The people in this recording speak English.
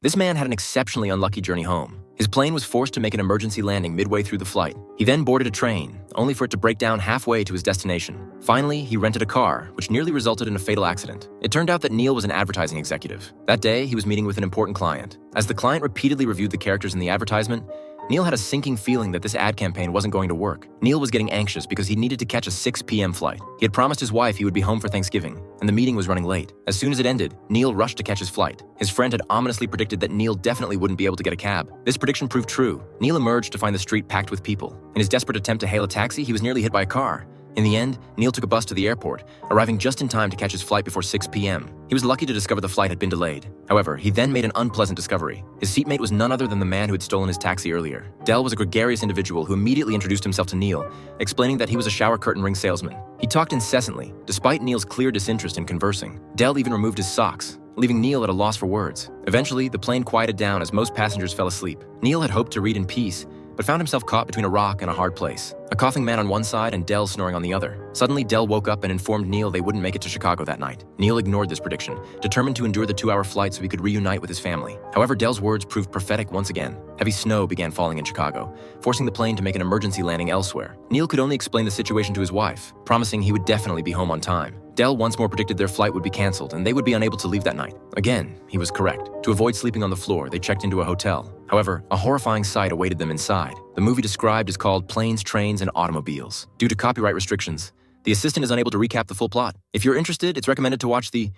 This man had an exceptionally unlucky journey home. His plane was forced to make an emergency landing midway through the flight. He then boarded a train, only for it to break down halfway to his destination. Finally, he rented a car, which nearly resulted in a fatal accident. It turned out that Neil was an advertising executive. That day, he was meeting with an important client. As the client repeatedly reviewed the characters in the advertisement, Neil had a sinking feeling that this ad campaign wasn't going to work. Neil was getting anxious because he needed to catch a 6 p.m. flight. He had promised his wife he would be home for Thanksgiving, and the meeting was running late. As soon as it ended, Neil rushed to catch his flight. His friend had ominously predicted that Neil definitely wouldn't be able to get a cab. This prediction proved true. Neil emerged to find the street packed with people. In his desperate attempt to hail a taxi, he was nearly hit by a car. In the end, Neil took a bus to the airport, arriving just in time to catch his flight before 6 p.m. He was lucky to discover the flight had been delayed. However, he then made an unpleasant discovery. His seatmate was none other than the man who had stolen his taxi earlier. Dell was a gregarious individual who immediately introduced himself to Neil, explaining that he was a shower curtain ring salesman. He talked incessantly, despite Neil's clear disinterest in conversing. Dell even removed his socks, leaving Neil at a loss for words. Eventually, the plane quieted down as most passengers fell asleep. Neil had hoped to read in peace, but found himself caught between a rock and a hard place. A coughing man on one side and Dell snoring on the other. Suddenly, Dell woke up and informed Neil they wouldn't make it to Chicago that night. Neil ignored this prediction, determined to endure the 2-hour flight so he could reunite with his family. However, Dell's words proved prophetic once again. Heavy snow began falling in Chicago, forcing the plane to make an emergency landing elsewhere. Neil could only explain the situation to his wife, promising he would definitely be home on time. Dell once more predicted their flight would be canceled and they would be unable to leave that night. Again, he was correct. To avoid sleeping on the floor, they checked into a hotel. However, a horrifying sight awaited them inside. The movie described is called Planes, Trains, and Automobiles. Due to copyright restrictions, the assistant is unable to recap the full plot. If you're interested, it's recommended to watch the